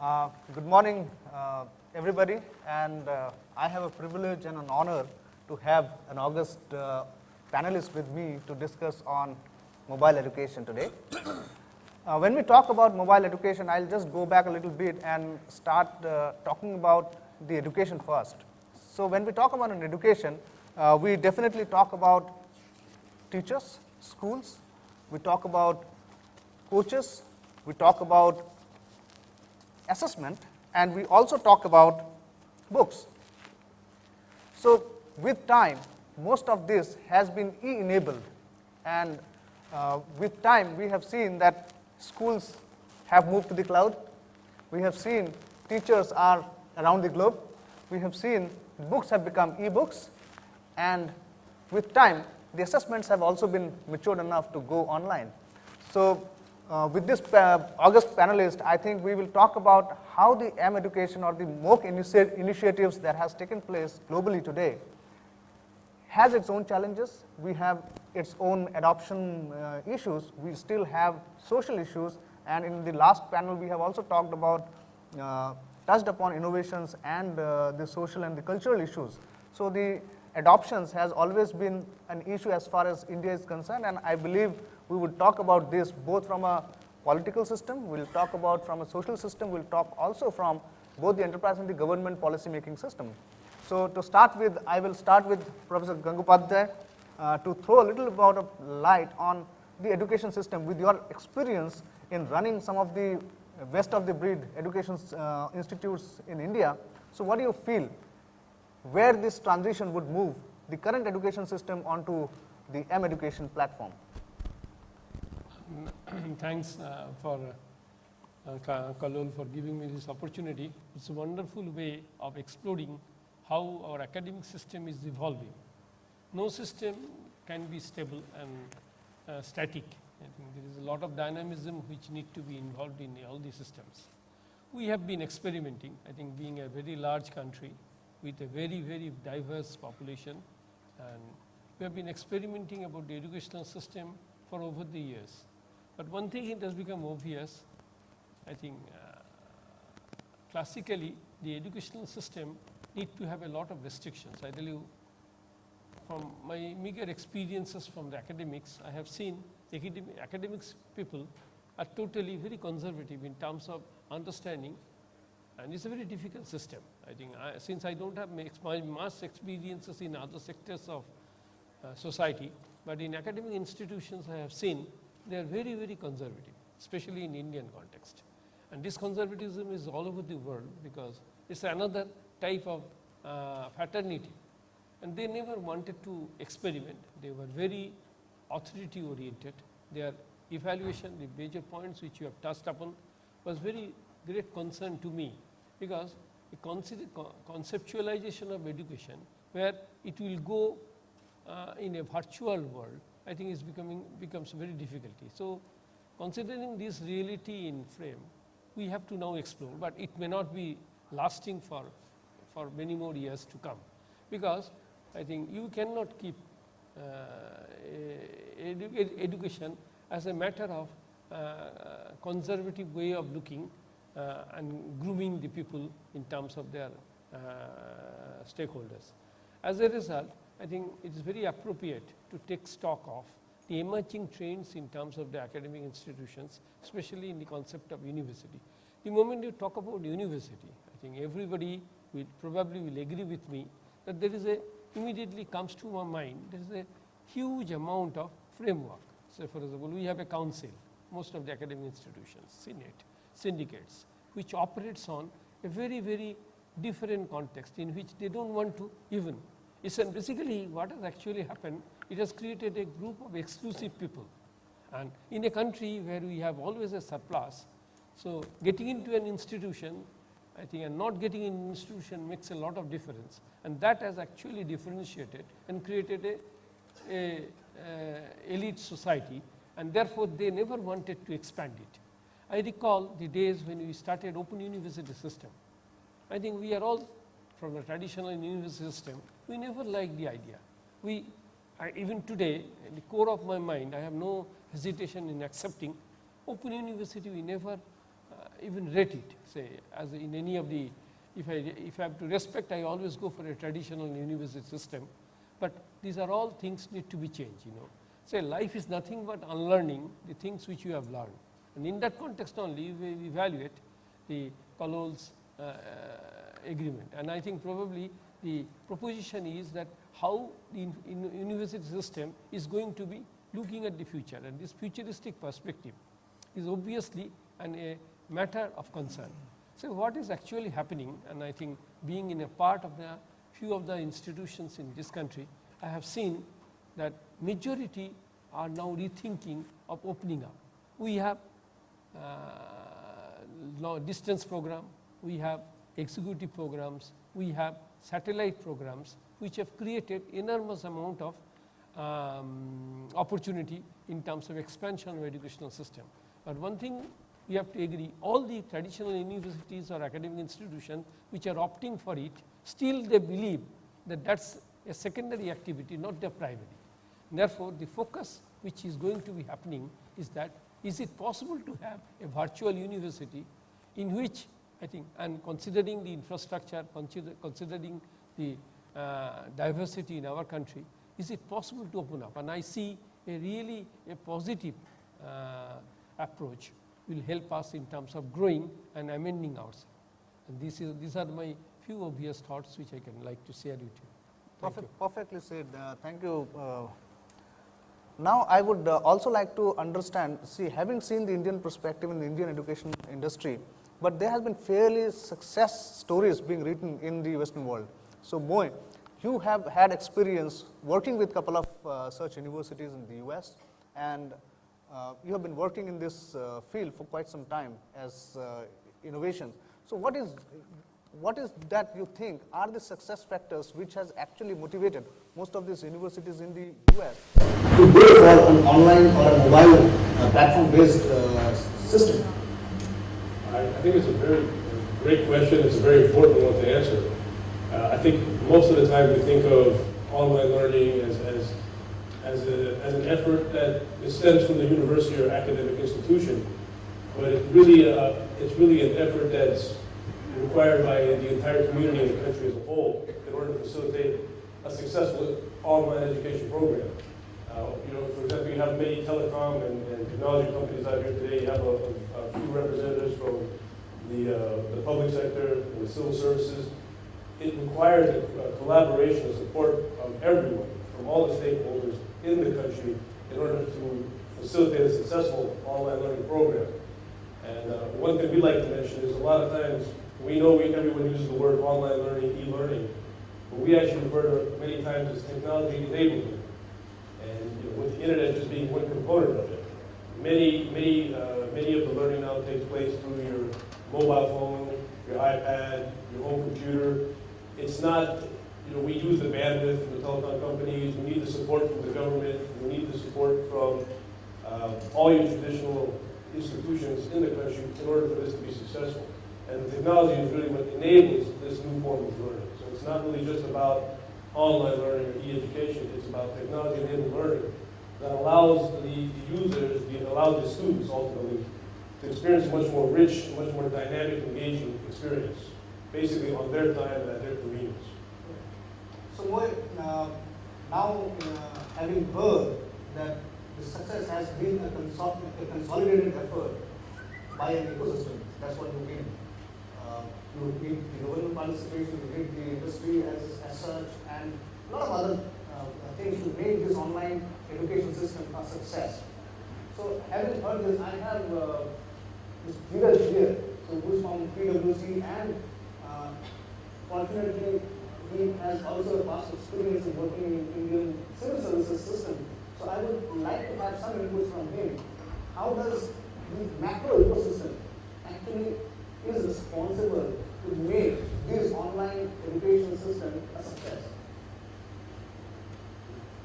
Good morning, everybody, and I have a privilege and an honor to have an august panelist with me to discuss on mobile education today. When we talk about mobile education, I'll just go back a little bit and start talking about the education first. So when we talk about an education, we definitely talk about teachers, schools, we talk about coaches, we talk about assessment, and we also talk about books. So with time, most of this has been e-enabled, and with time we have seen that schools have moved to the cloud. We have seen teachers are around the globe. We have seen books have become e-books, and with time the assessments have also been matured enough to go online. So with this august panelist, I think we will talk about how the mEducation or the MOOC initiatives that has taken place globally today has its own challenges. We have its own adoption issues. We still have social issues, and in the last panel we have also talked about, touched upon innovations and the social and the cultural issues. So the adoptions has always been an issue as far as India is concerned, and I believe we will talk about this both from a political system, we'll talk about from a social system, we'll talk also from both the enterprise and the government policy making system. So to start with, I will start with Professor Gangopadhyay to throw a little bit of light on the education system with your experience in running some of the best of the breed education institutes in India. So what do you feel, where this transition would move the current education system onto the mEducation platform? Thanks for Kalol for giving me this opportunity. It's a wonderful way of exploring how our academic system is evolving. No system can be stable and static. I think there is a lot of dynamism which need to be involved in all these systems. We have been experimenting, I think being a very large country with a very, very diverse population, and we have been experimenting about the educational system for over the years. But one thing it has become obvious, I think classically the educational system need to have a lot of restrictions. I tell you, from my meager experiences from the academics, I have seen the academics people are totally very conservative in terms of understanding, and it's a very difficult system. I think since I don't have my mass experiences in other sectors of society, but in academic institutions I have seen they are very, very conservative, especially in Indian context. And this conservatism is all over the world because it's another type of fraternity. And they never wanted to experiment. They were very authority oriented. Their evaluation, the major points which you have touched upon, was very great concern to me, because the conceptualization of education where it will go in a virtual world, I think becomes very difficulty. So considering this reality in frame, we have to now explore, but it may not be lasting for many more years to come, because I think you cannot keep education as a matter of conservative way of looking and grooming the people in terms of their stakeholders. As a result, I think it is very appropriate to take stock of the emerging trends in terms of the academic institutions, especially in the concept of university. The moment you talk about university, I think everybody will probably agree with me that there is immediately comes to my mind, there is a huge amount of framework. So for example, we have a council, most of the academic institutions, Senate, syndicates, which operates on a very, very different context in which they don't want to even. Basically what has actually happened, it has created a group of exclusive people, and in a country where we have always a surplus, so getting into an institution, I think, and not getting in an institution makes a lot of difference, and that has actually differentiated and created a elite society, and therefore they never wanted to expand it. I recall the days when we started open university system. I think we are all from a traditional university system, we never liked the idea. Even today, in the core of my mind, I have no hesitation in accepting open university. We never even rate it, say, as in any of the, if I have to respect, I always go for a traditional university system. But these are all things need to be changed, you know. Say, life is nothing but unlearning the things which you have learned. And in that context only, we evaluate the Kalol's agreement. And I think probably the proposition is that how the university system is going to be looking at the future. And this futuristic perspective is obviously a matter of concern. So what is actually happening, and I think being in a part of the few of the institutions in this country, I have seen that majority are now rethinking of opening up. We have distance program, we have executive programs, we have satellite programs, which have created enormous amount of opportunity in terms of expansion of educational system. But one thing we have to agree, all the traditional universities or academic institutions which are opting for it, still they believe that that's a secondary activity, not their primary. Therefore, the focus which is going to be happening is that, is it possible to have a virtual university in which, I think, and considering the infrastructure, considering the diversity in our country, is it possible to open up? And I see a really a positive approach will help us in terms of growing and amending ourselves. And these are my few obvious thoughts which I can like to share with you. Perfectly said. Thank you. Now, I would also like to understand, see, having seen the Indian perspective in the Indian education industry, but there has been fairly success stories being written in the Western world. So, Moy, you have had experience working with a couple of such universities in the US, and you have been working in this field for quite some time as innovation. So, what is that you think are the success factors which has actually motivated most of these universities in the US to go for an online or a mobile platform-based system? I think it's a very great question. It's a very important one to answer. I think most of the time we think of online learning as an effort that stems from the university or academic institution, but it's really an effort that's required by the entire community and the country as a whole in order to facilitate a successful online education program. For example, you have many telecom and technology companies out here today. You have a few representatives from the public sector and the civil services. It requires a collaboration and support of everyone, from all the stakeholders in the country, in order to facilitate a successful online learning program. And one thing we like to mention is a lot of times we know everyone uses the word online learning, e-learning, but we actually refer to it many times as technology enablement. And with the internet just being one component of it, many of the learning now takes place through your mobile phone, your iPad, your home computer. It's not, we use the bandwidth from the telecom companies, we need the support from the government, we need the support from all your traditional institutions in the country in order for this to be successful. And the technology is really what enables this new form of learning. So it's not really just about online learning or e-education, it's about technology-enabled learning that allows the users, allows the students ultimately to experience a much more rich, much more dynamic, engaging experience, basically on their time and at their convenience. So, Moy, now having heard that the success has been a consolidated effort by an ecosystem, that's what you mean. You need the government participation, you need the industry as such, and a lot of other things to make this online education system a success. So, having heard this, I have this Dheeraj here, so who is from PwC, and fortunately he has also a past experience in working in Indian civil services system. So I would like to have some input from him. How does the macro ecosystem actually is responsible to make this online education system a success?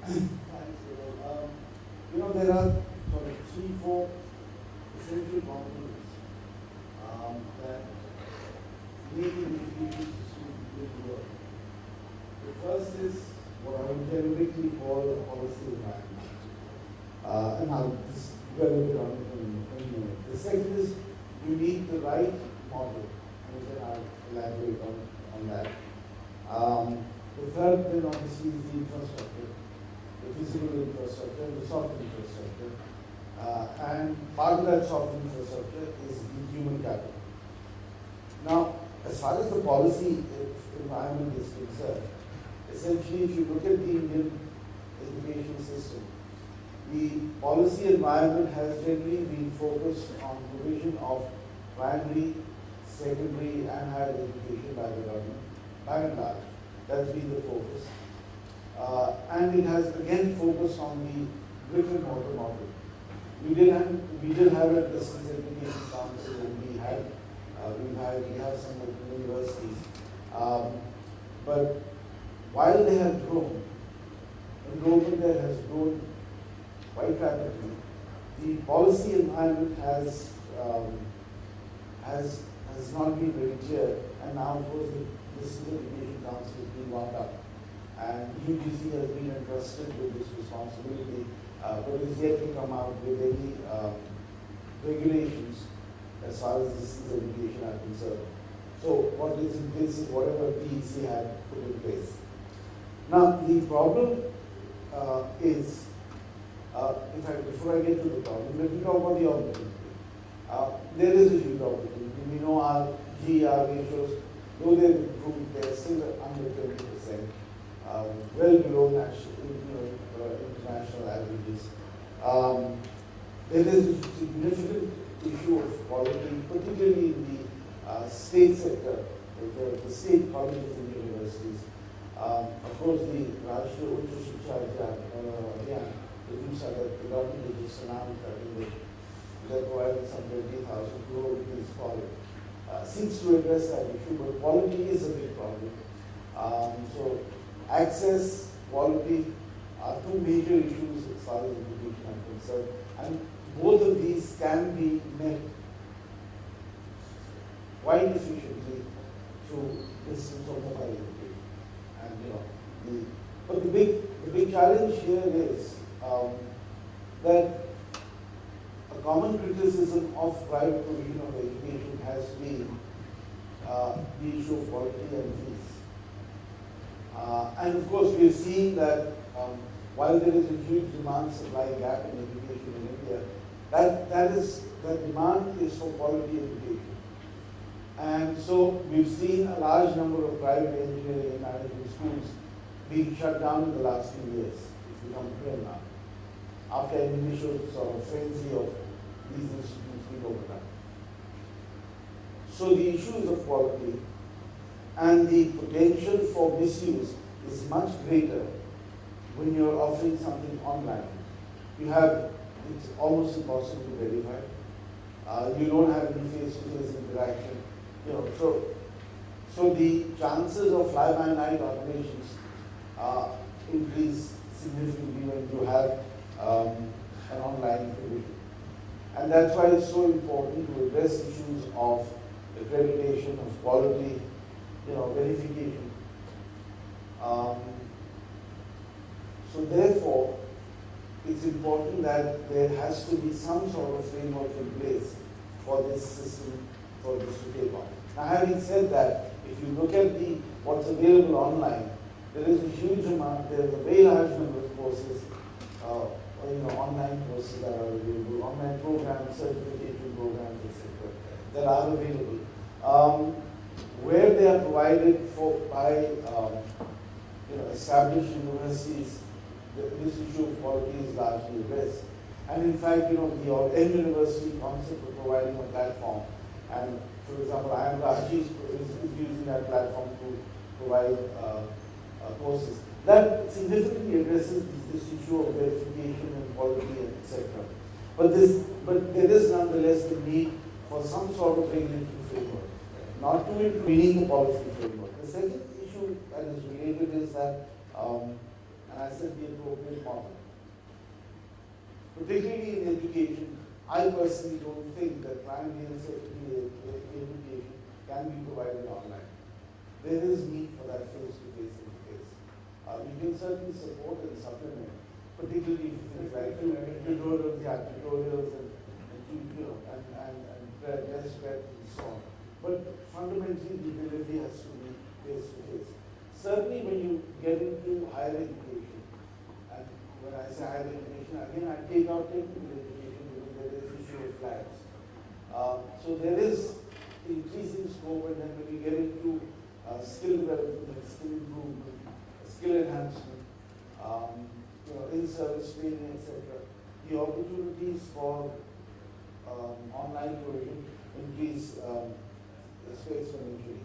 Thanks, there are sort of 3-4 essential components that make an education system really work. The first is what I would generically call a policy environment. And I'll just dwell a bit on it in a minute. The second is you need the right model, and then I'll elaborate on that. The third thing obviously is the infrastructure, the physical infrastructure, the soft infrastructure. And part of that soft infrastructure is the human capital. Now, as far as the policy environment is concerned, essentially if you look at the Indian education system, the policy environment has generally been focused on provision of primary, secondary and higher education by the government, by and large. That's been the focus. And it has again focused on the brick and mortar model. We did have a distance education council, and we have some open universities. But while they have grown, enrollment there has grown quite rapidly. The policy environment has not been very clear, and now of course the Distance Education Council is being wound up, and UGC has been entrusted with this responsibility, but is yet to come out with any regulations as far as distance education are concerned. So what is in place is whatever PEC had put in place. Now the problem is, before I get to the problem, let me talk about the opportunity. There is a huge opportunity. We know our GER ratios, though they've improved, they're still under 20%, well below international averages. There is a significant issue of quality, particularly in the state sector, the state colleges and universities. Of course, the Rashtriya Uच्च Shiksha Abhiyan, the government has just announced that they're providing some 20,000 crore rupees for it. Seeks to address that issue, but quality is a big problem. So access, quality are two major issues as far as education are concerned, and both of these can be met quite efficiently through distance or mobile education. And but the big challenge here is that a common criticism of private provision of education has been the issue of quality and fees. And of course, we are seeing that while there is a huge demand-supply gap in education in India, that demand is for quality education. And so we've seen a large number of private engineering and management schools being shut down in the last few years. It's become clear now, after an initial sort of frenzy of these institutes being opened up. So the issues of quality and the potential for misuse is much greater when you're offering something online. It's almost impossible to verify. You don't have any face-to-face interaction. So the chances of fly-by-night operations increase significantly when you have an online provision. And that's why it's so important to address issues of accreditation, of quality, verification. So therefore, it's important that there has to be some sort of framework in place for this system, for this to take on. Now, having said that, if you look at what's available online, there is a huge amount, there is a very large number of courses, online courses that are available, online programs, certification programs, etc., that are available. Where they are provided by established universities, this issue of quality is largely addressed. And in fact, the M University concept of providing a platform, and for example, IMRAG is using that platform to provide courses. That significantly addresses this issue of verification and quality, etc. But there is nonetheless the need for some sort of regulatory framework, not to intervene the policy framework. The second issue that is related is that, and I said the appropriate model. Particularly in education, I personally don't think that primary and secondary education can be provided online. There is need for that face-to-face interface. We can certainly support and supplement, particularly things like tutorials and test bed and so on. But fundamentally, the delivery has to be face to face. Certainly, when you get into higher education, and when I say higher education, again, I take out technical education because there is issue of flags. So there is increasing scope, and then when you get into skill development, skill improvement, skill enhancement, in-service training, etc., the opportunities for online provision increase exponentially.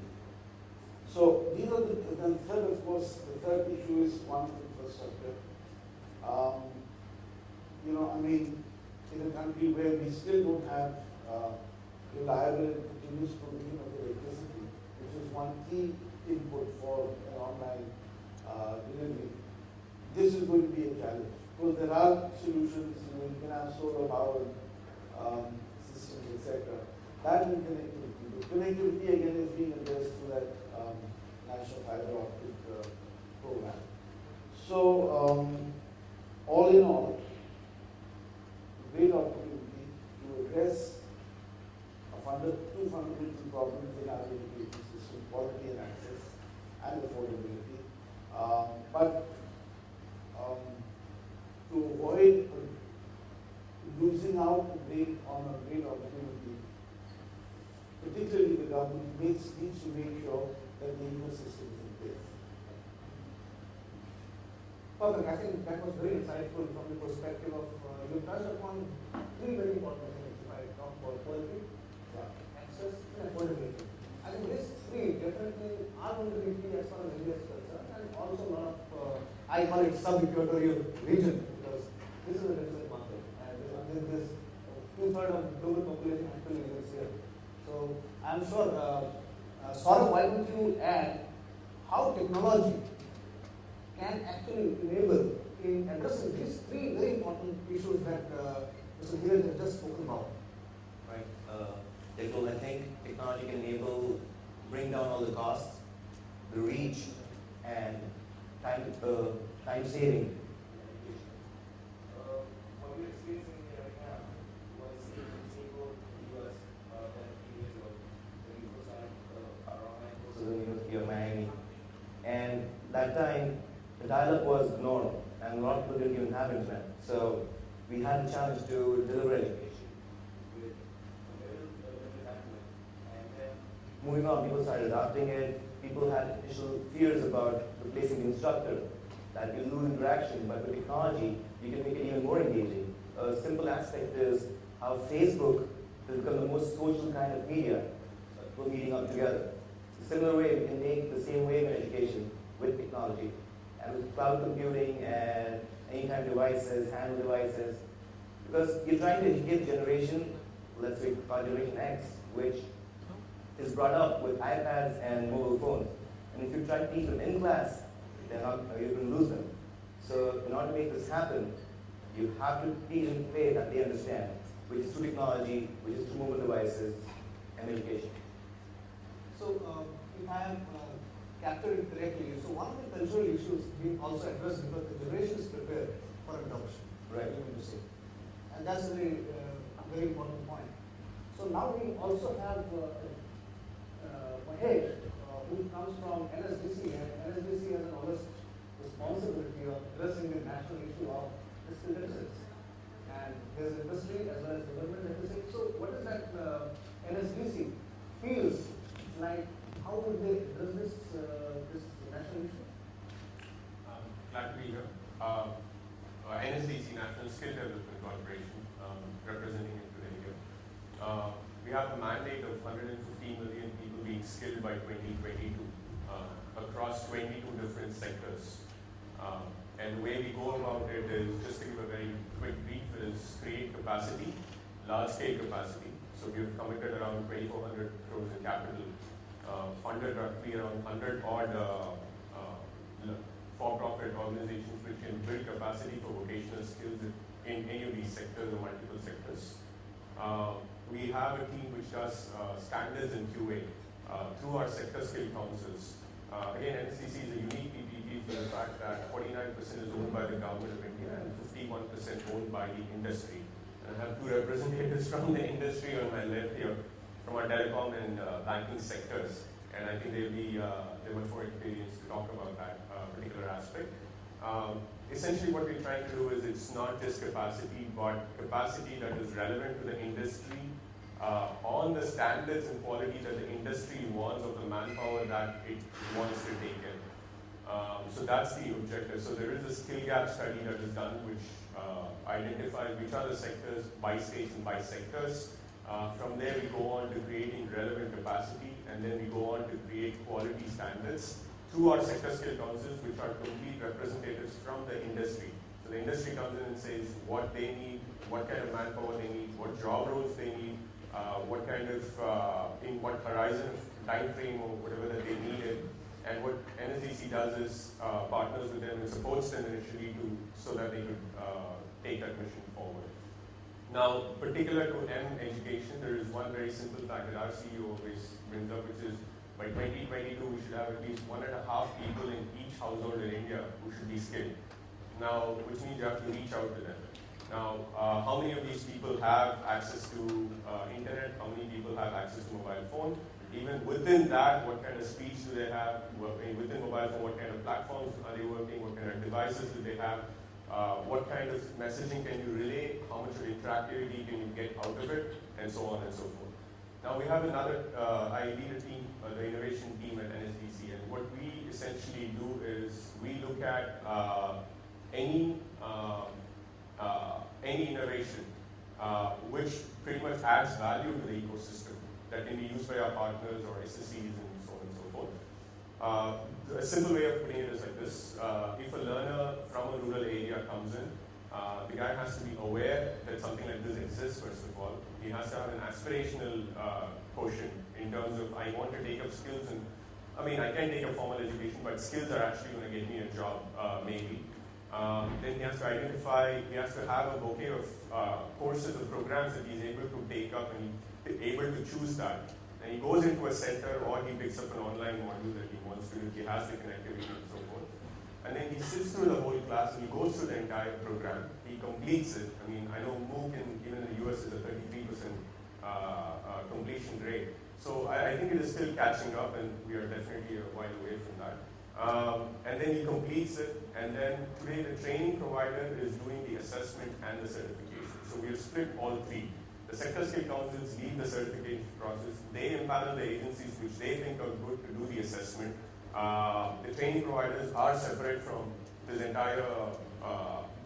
So these are the third, of course, the third issue is one, infrastructure. In a country where we still don't have reliable and continuous provision of electricity, which is one key input for an online delivery, this is going to be a challenge. Because there are solutions, you can have solar power systems, etc. That and connectivity. The connectivity again is being addressed through that National Fiber Optic program. So, all in all, great opportunity to address two fundamental problems in our education system: quality and access, and affordability. But to avoid losing out on a great opportunity, particularly the government needs to make sure that the ecosystem is in place. Perfect. I think that was very insightful from the perspective of, you touched upon three very important things. If I talk about quality, access, and affordability. I think these three definitely are going to be key as far as India is concerned, and also a lot of, I call it sub-equatorial region, because this is a deficit market, and this two-thirds of global population actually lives here. So I'm sure, Saurabh, why don't you add how technology can actually enable in addressing these three very important issues that Mr. Dheeraj has just spoken about. Right. I think technology can bring down all the costs, the reach, and time saving. What we're experiencing right now was disabled in the US than a few years ago. When we first started our online courses. So the University of Miami. And that time, the dial-up was normal, and a lot of people didn't even have internet. So we had the challenge to deliver education. With very limited bandwidth. And then Moving on, people started adopting it. People had initial fears about replacing the instructor, that you lose interaction, but with technology, you can make it even more engaging. A simple aspect is how Facebook has become the most social kind of media, people meeting up together. A similar way, we can take the same wave in education with technology, and with cloud computing and anytime devices, handheld devices, because you're trying to educate a generation, let's say called Generation X, which is brought up with iPads and mobile phones. And if you try to teach them in class, you're going to lose them. So in order to make this happen, you have to teach in a way that they understand, which is through technology, which is through mobile devices, and education. So if I have captured it correctly, so one of the cultural issues being also addressed because the generation is prepared for adoption. Right. You mean to say. And that's a very important point. So now we also have Mahesh, who comes from NSDC, and NSDC has an honest responsibility of addressing the national issue of fiscal deficits. And there's industry as well as government deficit. So what is that NSDC feels like? How would they address this national issue? Glad to be here. NSDC, National Skill Development Corporation, representing it today here. We have a mandate of 150 million people being skilled by 2022 across 22 different sectors. And the way we go about it is, just to give a very quick brief, is create capacity, large-scale capacity. So we've committed around 2,400 crores in capital, funded roughly around 100 odd for-profit organizations which can build capacity for vocational skills in any of these sectors or multiple sectors. We have a team which does standards in QA through our sector skill councils. Again, NSCC is a unique PPP for the fact that 49% is owned by the government of India and 51% owned by the industry. And I have two representatives from the industry on my left here, from our telecom and banking sectors. And I think they're much more experienced to talk about that particular aspect. Essentially what we're trying to do is it's not just capacity, but capacity that is relevant to the industry on the standards and quality that the industry wants of the manpower that it wants to take in. So that's the objective. So there is a skill gap study that is done which identifies which are the sectors by states and by sectors. From there we go on to creating relevant capacity, and then we go on to create quality standards through our sector skill councils, which are complete representatives from the industry. So the industry comes in and says what they need, what kind of manpower they need, what job roles they need, what kind of, in what horizon, time frame or whatever that they needed. And what NSDC does is partners with them and supports them initially so that they could take that mission forward. Now, particular to mEducation, there is one very simple fact that our CEO always brings up, which is by 2022, we should have at least 1.5 people in each household in India who should be skilled. Now, which means you have to reach out to them. Now, how many of these people have access to internet? How many people have access to mobile phone? Even within that, what kind of speeds do they have? Within mobile phone, what kind of platforms are they working? What kind of devices do they have? What kind of messaging can you relay? How much of interactivity can you get out of it? And so on and so forth. Now we have another, I lead a team, the innovation team at NSDC, and what we essentially do is we look at any innovation which pretty much adds value to the ecosystem that can be used by our partners or SSCs and so on and so forth. A simple way of putting it is like this. If a learner from a rural area comes in, the guy has to be aware that something like this exists, first of all. He has to have an aspirational quotient in terms of, I want to take up skills, and I mean, I can take up formal education, but skills are actually going to get me a job, maybe. Then he has to identify, he has to have a bouquet of courses or programs that he's able to take up and able to choose that. And he goes into a center or he picks up an online module that he wants to do, he has the connectivity and so forth. And then he sits through the whole class and he goes through the entire program, he completes it. I mean, I know MOOC even in the US is a 33% completion rate. So I think it is still catching up and we are definitely a while away from that. And then he completes it, and then today the training provider is doing the assessment and the certification. So we have split all three. The sector skill councils lead the certification process. They empanel the agencies which they think are good to do the assessment. The training providers are separate from this entire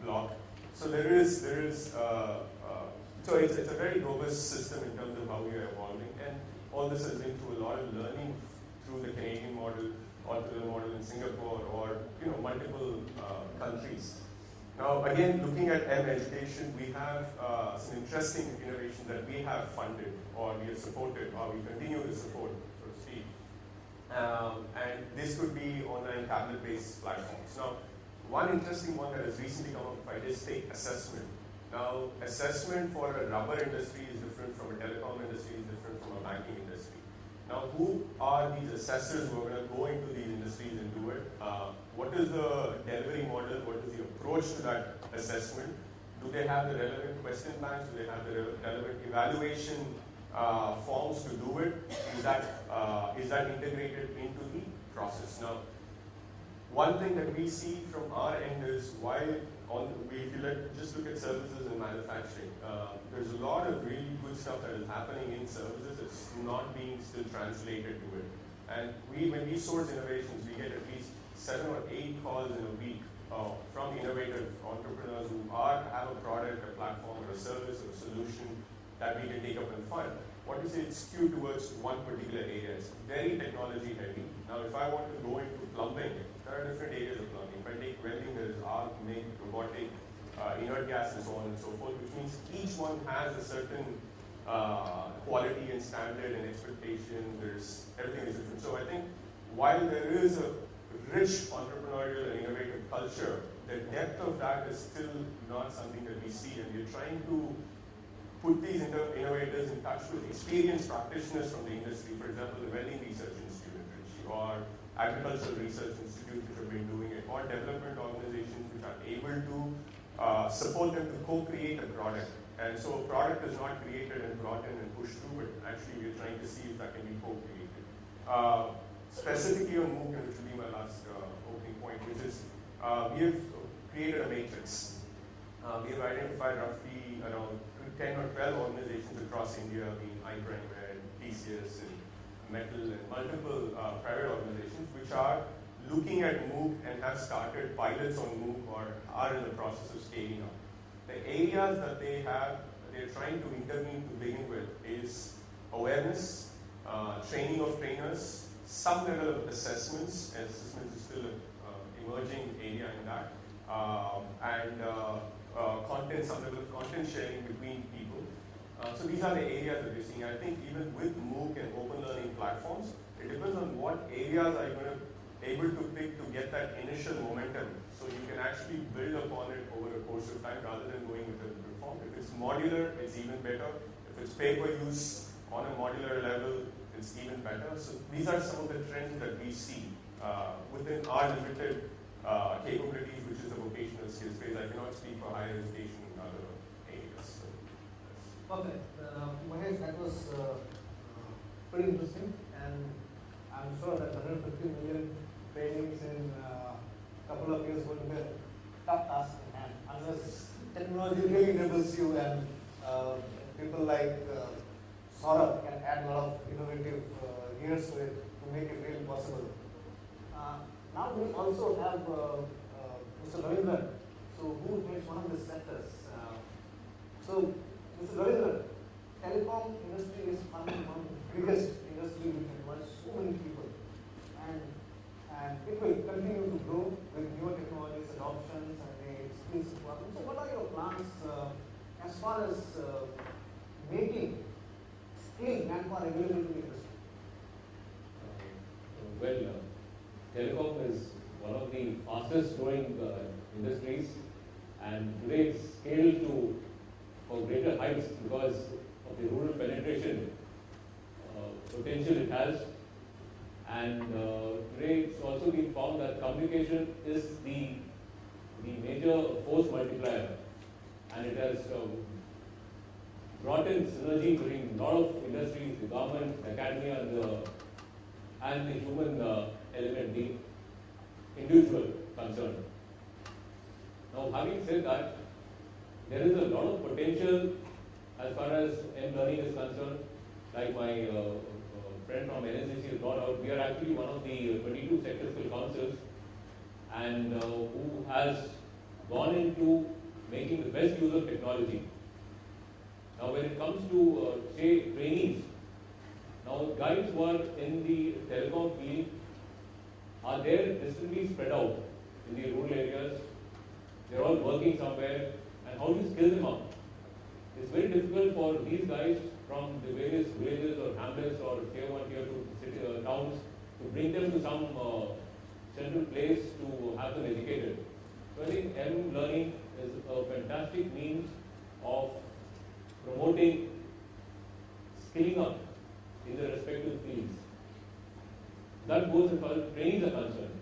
block. So so it's a very robust system in terms of how we are evolving, and all this has been through a lot of learning through the Canadian model, or through the model in Singapore, or multiple countries. Now, again, looking at mEducation, we have some interesting innovation that we have funded, or we have supported, or we continue to support, so to speak. And this could be online tablet-based platforms. Now, one interesting one that has recently come up, if I just take assessment. Now, assessment for a rubber industry is different from a telecom industry, is different from a banking industry. Now, who are these assessors who are going to go into these industries and do it? What is the delivery model? What is the approach to that assessment? Do they have the relevant question banks? Do they have the relevant evaluation forms to do it? Is that integrated into the process? Now, one thing that we see from our end is if you just look at services and manufacturing, there's a lot of really good stuff that is happening in services. It's not being still translated to it. And when we source innovations, we get at least 7 or 8 calls in a week from innovative entrepreneurs who have a product, a platform, or a service, or a solution that we can take up and fund. What you say, it's skewed towards one particular area. It's very technology heavy. Now, if I want to go into plumbing, there are different areas of plumbing. If I take welding, there is arc, MIG, robotic, inert gas, and so on and so forth, which means each one has a certain quality and standard and expectation. Everything is different. So I think while there is a rich entrepreneurial and innovative culture, the depth of that is still not something that we see, and we're trying to put these innovators in touch with experienced practitioners from the industry, for example, the Welding Research Institute, or Agricultural Research Institute, which have been doing it, or development organizations which are able to support them to co-create a product. And so a product is not created and brought in and pushed through, but actually we're trying to see if that can be co-created. Specifically on MOOC, which will be my last opening point, which is we have created a matrix. We have identified roughly around 10 or 12 organizations across India, being iPrimer and TCS and Metal and multiple private organizations, which are looking at MOOC and have started pilots on MOOC or are in the process of scaling up. The areas that they're trying to intervene to begin with is awareness, training of trainers, some level of assessments, and assessments is still an emerging area in that, and content, some level of content sharing between people. So these are the areas that we're seeing. I think even with MOOC and open learning platforms, it depends on what areas are you going to able to pick to get that initial momentum, so you can actually build upon it over a course of time rather than going with a different form. If it's modular, it's even better. If it's pay-per-use on a modular level, it's even better. So these are some of the trends that we see within our limited capabilities, which is the vocational skills space. I cannot speak for higher education in other areas. So Okay, Mahesh, that was pretty interesting, and I'm sure that 150 million trainings in a couple of years will be a tough task in hand, unless technology really enables you and people like Saurabh can add a lot of innovative gears to it to make it really possible. Now we also have Mr. Ravindran, so who heads one of the sectors. So, Mr. Ravindran, telecom industry is one of the biggest industry which employs so many people, and it will continue to grow with newer technologies, adoptions, and the skills requirements. So, what are your plans as far as making skilled manpower available to the industry? Telecom is one of the fastest growing industries, and today it's scaled for greater heights because of the rural penetration potential it has. And today it's also been found that communication is the major force multiplier, and it has brought in synergy between a lot of industries, the government, academia, and the human element, the individual concern. Now, having said that, there is a lot of potential as far as learning is concerned. Like my friend from NSCC has brought out, we are actually one of the 22 sector skill councils, and who has gone into making the best use of technology. Now, when it comes to, say, trainees, now guys who are in the telecom field are there distantly spread out in the rural areas. They're all working somewhere, and how do you skill them up? It's very difficult for these guys from the various villages or hamlets or tier 1, tier 2 city, towns to bring them to some central place to have them educated. So I think learning is a fantastic means of promoting skilling up in the respective fields. That goes as far as trainees are concerned.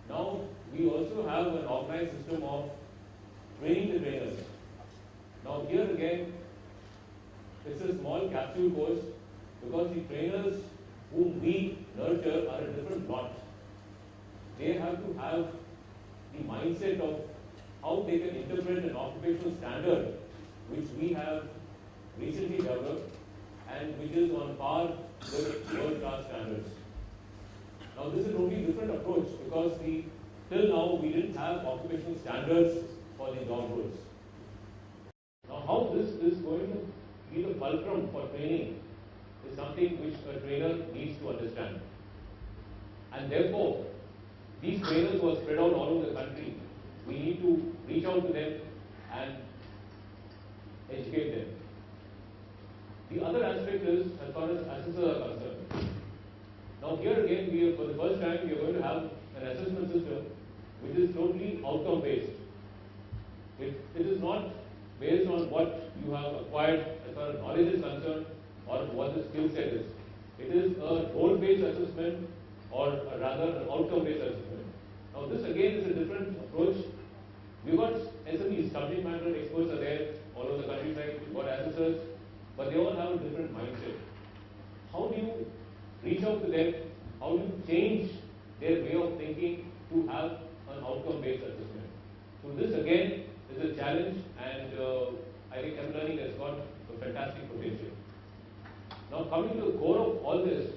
Now, we also have an organized system of training the trainers. Now, here again, it's a small capsule course because the trainers whom we nurture are a different lot. They have to have the mindset of how they can interpret an occupational standard which we have recently developed and which is on par with world-class standards. Now, this is a totally different approach because till now we didn't have occupational standards for the job roles. Now, how this is going to be the fulcrum for training is something which a trainer needs to understand. And therefore, these trainers who are spread out all over the country, we need to reach out to them and educate them. The other aspect is as far as assessors are concerned. Now here again, for the first time, we are going to have an assessment system which is totally outcome based. It is not based on what you have acquired as far as knowledge is concerned or what the skill set is. It is a role based assessment or rather an outcome based assessment. Now this again is a different approach. We've got SMEs, subject matter experts are there all over the countryside, you've got assessors, but they all have a different mindset. How do you reach out to them? How do you change their way of thinking to have an outcome-based assessment? So this again is a challenge, and I think M-learning has got a fantastic potential. Now coming to the core of all this,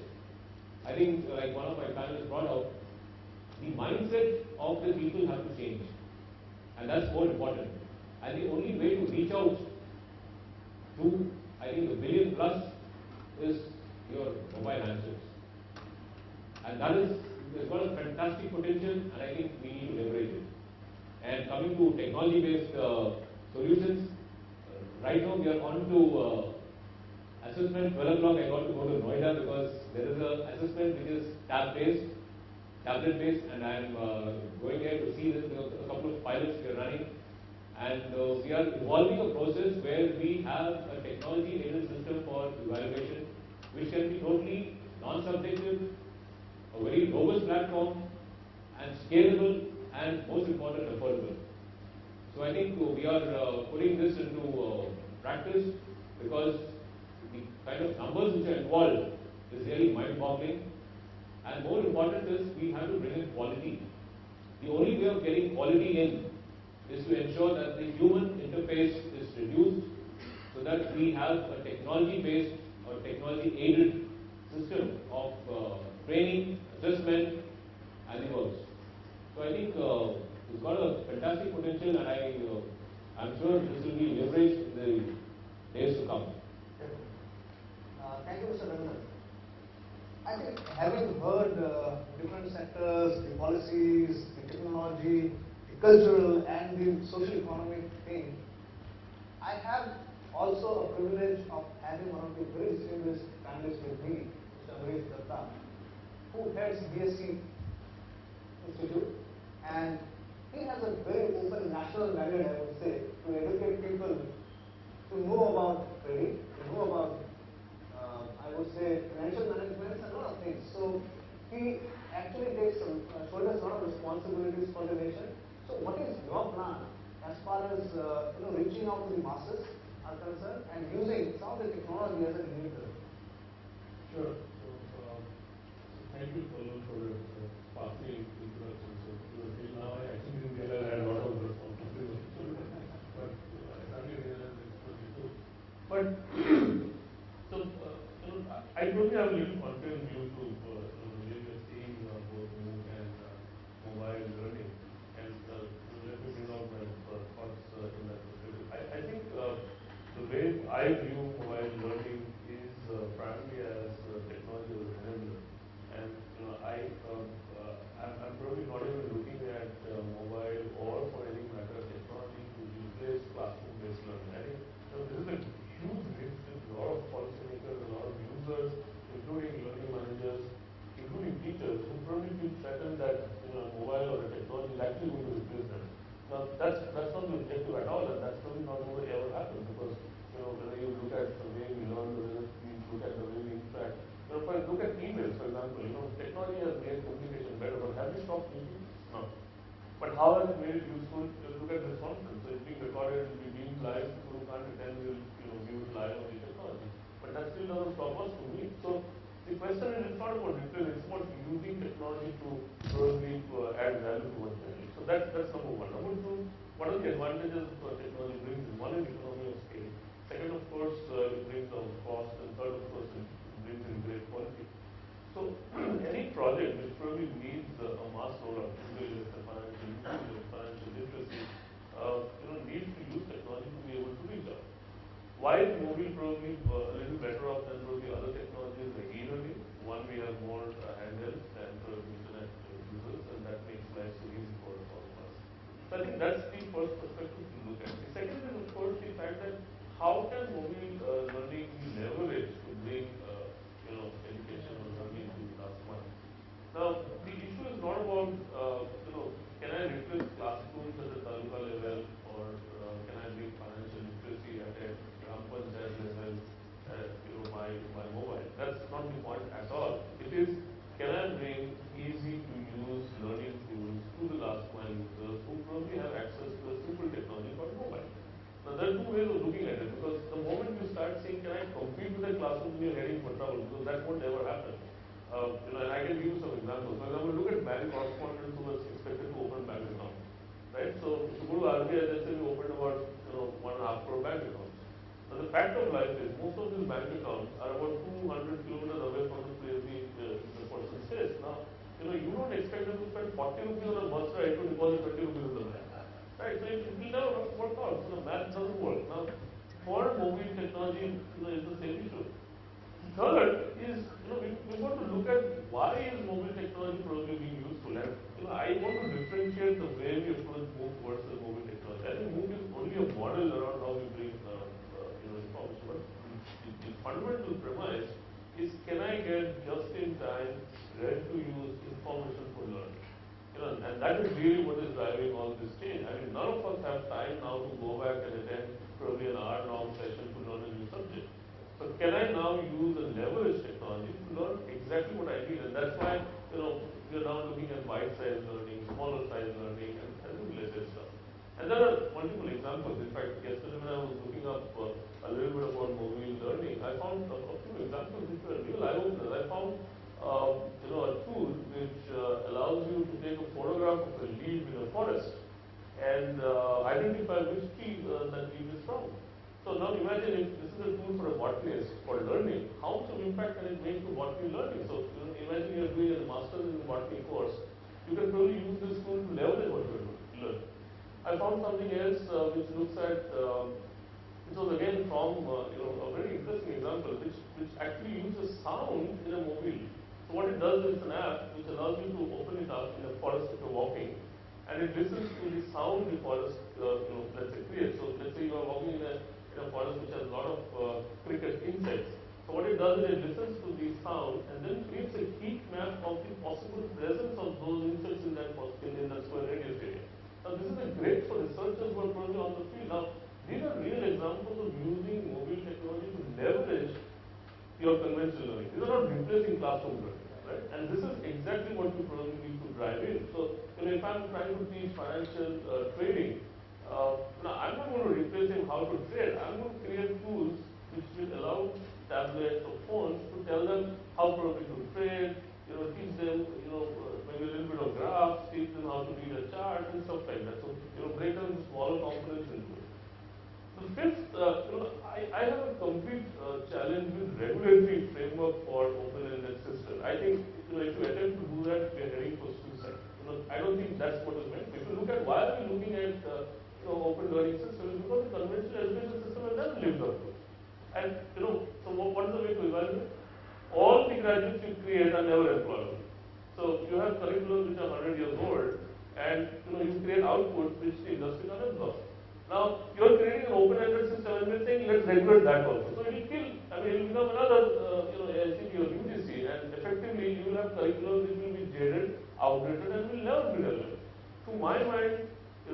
I think like one of my panelists brought out, the mindset of the people have to change, and that's more important. And the only way to reach out to, I think, the billion plus is your mobile answers. And that is, it's got a fantastic potential, and I think we need to leverage it. And coming to technology-based solutions, right now we are on to assessment. 12 o'clock I got to go to Noida because there is an assessment which is tablet-based, and I am going there to see this, a couple of pilots we are running. And we are evolving a process where we have a technology-enabled system for evaluation, which can be totally non-subjective, a very robust platform, and scalable, and most important, affordable. So I think we are putting this into practice because the kind of numbers which are involved is really mind-boggling. And more important is we have to bring in quality. The only way of getting quality in is to ensure that the human interface is reduced so that we have a technology-based or technology-aided system of training, assessment, and the works. So I think it's got a fantastic potential, and I'm sure this will be leveraged in the days to come. Thank you, Mr. Rangan. I think having heard different sectors, the policies, the technology, the cultural and the social economic thing, I have also a privilege of having one of the very distinguished panelists with me, Mr. Harish Datta, who heads BSc Institute, and he has a very open national mandate, I would say, to educate people to know about trading, to know about I would say financial management and a lot of things. So he actually takes shoulders a lot of responsibilities for the nation. So what is your plan as far as reaching out to the masses are concerned and using some of the technology as an enabler? Sure. So thank you, Paul, for the sparkling introduction. So till now, I actually didn't realize I had a lot of responsibilities, but I suddenly realized it's pretty good. But I probably have a little contrary view to the way we are seeing both MOOC and mobile learning, and let me bring out my thoughts in that perspective. I think the way I view mobile learning is primarily as technology as an enabler, and I'm probably not even looking at mobile or, for any matter, technology to replace classroom-based learning. I think this is a huge risk with a lot of policymakers, a lot of users, including learning managers, including teachers, who probably feel threatened that mobile or a technology is actually going to replace them. Now that's not the objective at all, and that's probably not going to ever happen because whether you look at the way we learn, whether we look at the way we interact. If I look at emails, for example, technology has made communication better, but have we stopped using it? No. But how has it made it useful? Look at this conference. So it's being recorded, it will be beamed live, people who can't attend will view it live on the technology. But that still doesn't stop us from meet. So the question is, it's not about replacing, it's about using technology to probably add value to what we're doing. So that's number one. Number two, what are the advantages technology brings? One is economy of scale. Second, of course, it brings down cost, and third, of course, it brings in great quality. So any project which probably needs a mass rollout, particularly the financial literacy, needs to use technology to be able to reach out. Why is mobile probably a little better off than probably other technologies like e-learning? One, we have more handhelds and internet users, and that makes life so easy for all of us. So I think that's the first perspective to look at. The second is, of course, the fact that how can mobile learning be leveraged to bring education or learning to last one? Now, the issue is not about can I replace classrooms at the taluka level, or can I bring financial literacy at a gram panchayat level my mobile. That's not the point at all. It is, can I bring easy to use learning tools to the last mile users who probably have access to a simple technology called mobile. Now there are two ways of looking at it, because the moment you start saying, can I compete with the classroom, you're heading for trouble, because that won't ever happen. And I can give you some examples. For example, look at bank correspondents who was expected to open bank accounts, right? So if you go to RBI, let's say we opened about 1.5 crore bank accounts. Now the fact of life is most of these bank accounts are about 200 kilometers away from the place the person stays. Now, you don't expect them to spend 40 rupees on a bus ride to deposit 20 rupees in the bank. Right, so it will never work out. So the math doesn't work. Now, for mobile technology, is the same issue. Third is, we want to look at why is mobile technology probably being useful. And I want to differentiate the way we approach MOOC versus mobile technology. I think MOOC is only a model around how we bring information. But the fundamental premise is, can I get just-in-time, ready-to-use information for learning? And that is really what is driving all this change. I mean, none of us have time now to go back and attend probably an hour-long session to learn a new subject. So can I now use and leverage technology to learn exactly what I need? And that's why, we are now looking at bite-sized learning, smaller-sized learning, and related stuff. And there are multiple examples. In fact, yesterday when I was looking up a little bit about mobile learning, I found a few examples which were real eye-openers. I found a tool which allows you to take a photograph of a leaf in a forest and identify which tree that leaf is from. So now imagine if this is a tool for a botanist for learning, how much of impact can it make to botany learning? So imagine you're doing a master's in botany course, you can probably use this tool to leverage what you're learning. I found something else which looks at, which was again from a very interesting example, which actually uses sound in a mobile. So what it does is an app which allows you to open it up in a forest if you're walking, and it listens to the sound the forest, let's say creates. So let's say you are walking in a forest which has a lot of cricket insects. So what it does is it listens to the sound and then creates a heat map of the possible presence of those insects in that square radius area. Now this is great for researchers who are probably on the field. Now these are real examples of using mobile technology to leverage your conventional learning. These are not replacing classroom learning, right? And this is exactly what you probably need to drive in. So if I'm trying to teach financial trading, I'm not going to replace him how to trade. I'm going to create tools which will allow tablets or phones to tell them how probably to trade, teach them, maybe a little bit of graphs, teach them how to read a chart and stuff like that. So, break down the smaller components into it. The fifth, I have a complete challenge with regulatory framework for open-ended systems. I think, if you attempt to do that, we are heading for suicide. I don't think that's what is meant. If you look at why are we looking at, open learning systems, because the conventional education system has never lived up to it. And, so what is the way to evaluate? All the graduates you create are never employable. So you have curriculums which are 100 years old, and, you create outputs which the industry can employ. Now, you are creating an open-ended system and we're saying let's regulate that also. So it will kill, it will become another, LCP or UGC, and effectively you will have curriculums which will be jaded, outdated, and will never be relevant. To my mind,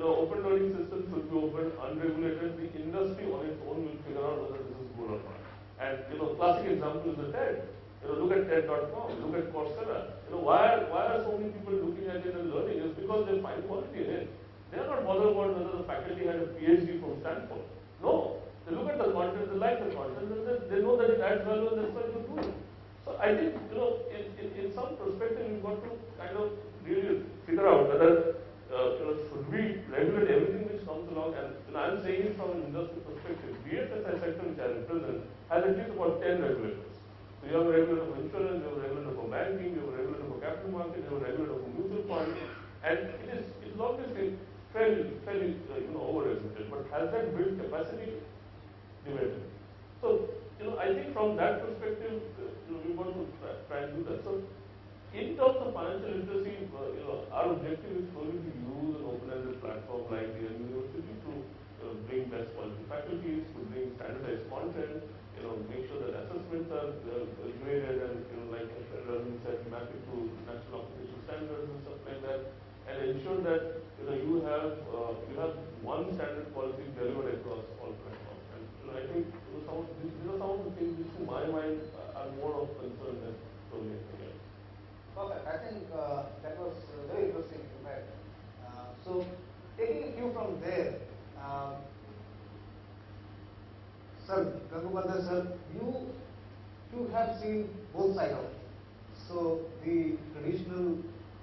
open learning systems should be open, unregulated. The industry on its own will figure out whether this is good or not. And, classic example is the TED. Look at TED.com, look at Coursera. Why are so many people looking at it and learning? It's because they find quality in it. They are not bothered about whether the faculty had a PhD from Stanford. No, they look at the content, they like the content, and they know that it adds value, and that's why they do it. So I think, in some perspective, we've got to kind of really figure out whether, should we regulate everything which comes along. And I'm saying it from an industry perspective. BFSI sector, which I represent, has at least about 10 regulators. So you have a regulator for insurance, you have a regulator for banking, you have a regulator for capital markets, you have a regulator for mutual funds, and it is obviously fairly over-regulated, but has that built capacity? Debated. So, I think from that perspective, we want to try and do that. So, in terms of financial literacy, our objective is going to use an open-ended platform like the university to bring best quality faculties, to bring standardized content, make sure that assessments are graded and, like Ravi said, map it to national occupation standards and stuff like that, and ensure that you have one standard policy delivered across all platforms. And I think these are some of the things which, to my mind, are more of concern than probably anything else. Perfect. I think that was very interesting, in fact. So, taking a cue from there, Raghupada sir, you have seen both sides of it. So the traditional,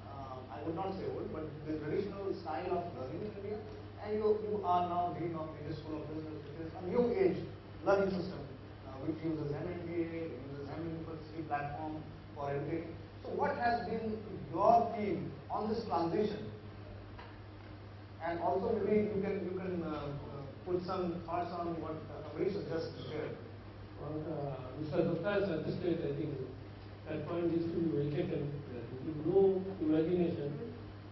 I would not say old, but the traditional style of learning in India, and you are now dean of the School of Business, which is a new age learning system, which uses MBA, uses University platform for educating. So what has been your feel on this transition? And also maybe you can put some thoughts on what Amrish has just shared. Mr. Gupta has suggested, I think that point is to be well taken. That with no imagination,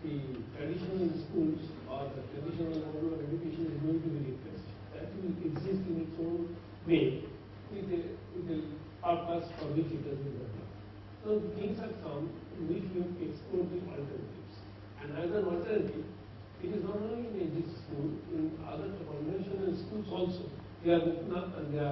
the traditional schools or the traditional model of education is going to be replaced. That will exist in its own way with the purpose for which it has been developed. So things have come in which we have explored the alternatives. And as an alternative, it is not only in this school, in other conventional schools also. They are open up and they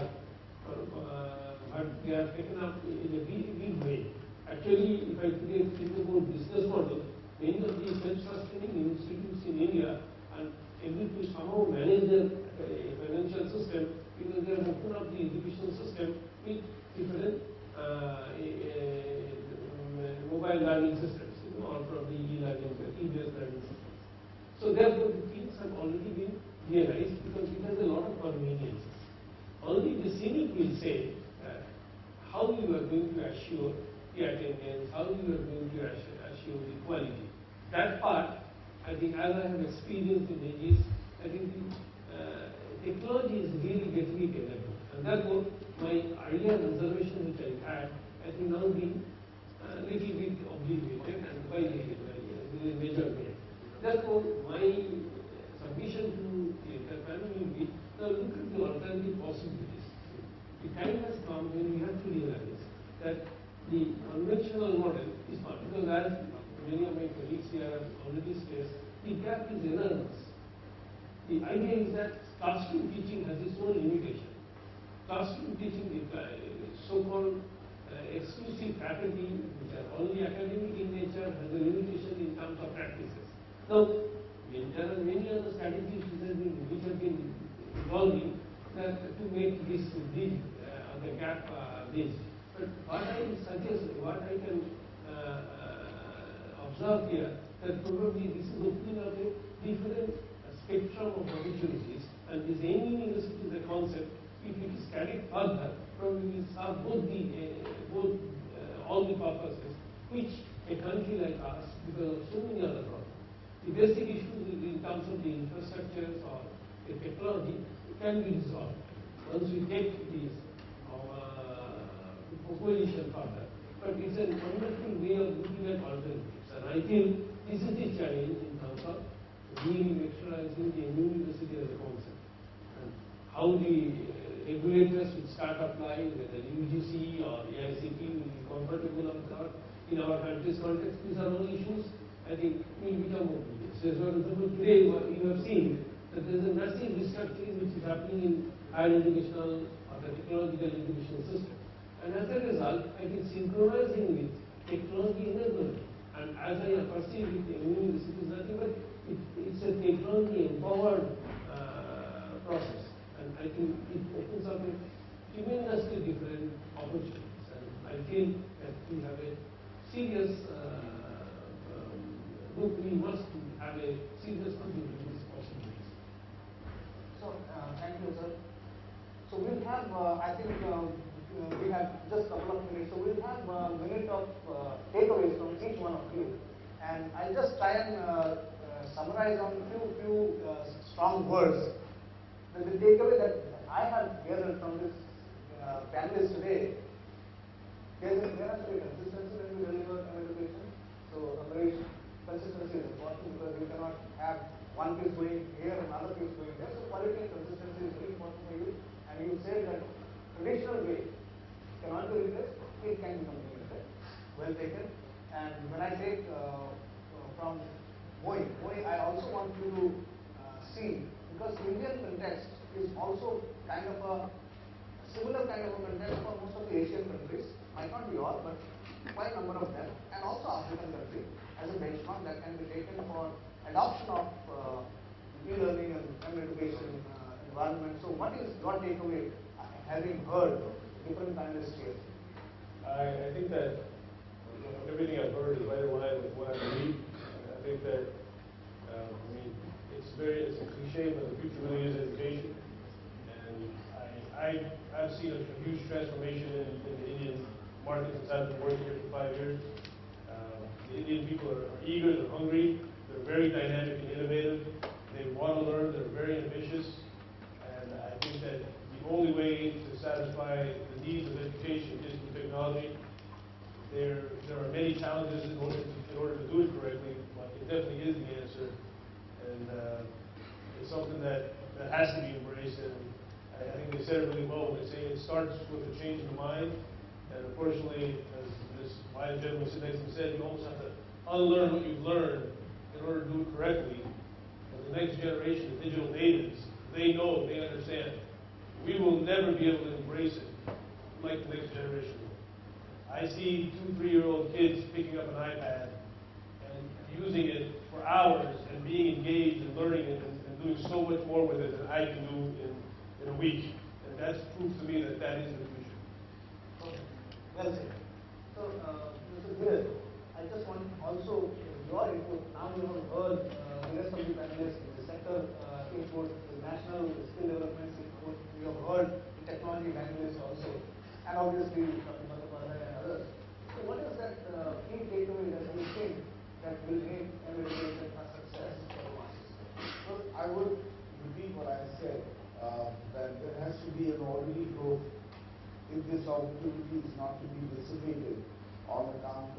are taken up in a big way. Actually, if I today think about business model, many of these self-sustaining institutes in India are able to somehow manage their financial system because they have opened up the educational system with different mobile learning systems, or probably e-learning, e-based learning systems. So therefore, the things have already been realized because it has a lot of conveniences. Only the cynic will say how you are going to assure the attendance, how you are going to assure the quality. That part, I think, as I have experienced in ages, I think the technology is really getting it enabled. And therefore, my earlier reservation which I had, I think now being a little bit obliterated and violated in a major way. Therefore, my submission to the entire panel will be, now look at the alternative possibilities. The time has come when we have to realize that the conventional model is not, because as many of my colleagues here have already stressed, the gap is enormous. The idea is that classroom teaching has its own limitation. Classroom teaching, the so-called exclusive faculty, which are only academic in nature, has a limitation in terms of practices. Now, there are many other strategies which have been evolving to make this bridge, the gap bridge. But what I suggest, what I can observe here, that probably this is opening up a different spectrum of opportunities, and this AIM University is a concept, if it is carried further, probably will serve all the purposes, which a country like us, because of so many other problems, the basic issues in terms of the infrastructures or the technology can be resolved once we take these proposition further. But it's a wonderful way of looking at alternatives. And I feel this is the challenge in terms of re-lecturalizing the university as a concept. And how the regulators will start applying, whether UGC or AICT will be comfortable or not in our country's context. These are all issues I think will become obvious. So, for example, today you have seen that there is a massive restructuring which is happening in higher educational or the technological education system. And as a result, I think synchronizing with technology enablement, and as I perceive it, the university is nothing but it's a technology empowered process. And I think it opens up a tremendously different opportunities. And I feel that we have a serious we must have a serious look into these possibilities. So, thank you, sir. So we'll have, I think we have just a couple of minutes. So we'll have a minute of takeaways from each one of you. And I'll just try and summarize on few strong words. The takeaway that I have gathered from this panelists today, there has to be consistency when we deliver an education. So, Amrish, consistency is important because you cannot have one piece going here and another piece going there. So, quality and consistency is very important for you. And you said that traditional way cannot be replaced, it can be complemented. Well taken. And when I take from Moy, I also want you to see, because Indian context is also kind of a similar kind of a context for most of the Asian countries, might not be all, but quite a number of them, and also African countries as a benchmark that can be taken for adoption of e-learning and education environment. So what is your takeaway? having heard different panelists here? I think that everything I've heard is right in line with what I believe. I think that, I mean, it's a cliche, but the future really is education. And I've seen a huge transformation in the Indian market since I've been working here for 5 years. The Indian people are eager, they're hungry, they're very dynamic and innovative. They want to learn, they're very ambitious. And I think that the only way to satisfy the needs of education is through technology. There are many challenges in order to do it correctly, but it definitely is the answer. And it's something that has to be embraced. And I think they said it really well when they say it starts with a change in the mind. And unfortunately, as this wise gentleman sitting next to me said, you almost have to unlearn what you've learned in order to do it correctly. And the next generation, the digital natives, they know, they understand. We will never be able to embrace it like the next generation will. I see 2, 3-year-old kids picking up an iPad and using it for hours and being engaged and learning it and doing so much more with it than I can do in a week. And that's proof to me that that is the future. Okay. Well said. So, Mr. Gil, I just want also your input. Now you have heard the rest of the panelists, the sector input, the national skill development input. You have heard the technology panelists also, and obviously Dr. Bhattacharya and others. So, what is that key takeaway that you think that will make mEducation a success for the masses? Well, I would repeat what I said, that there has to be an orderly growth if this opportunity is not to be dissipated on account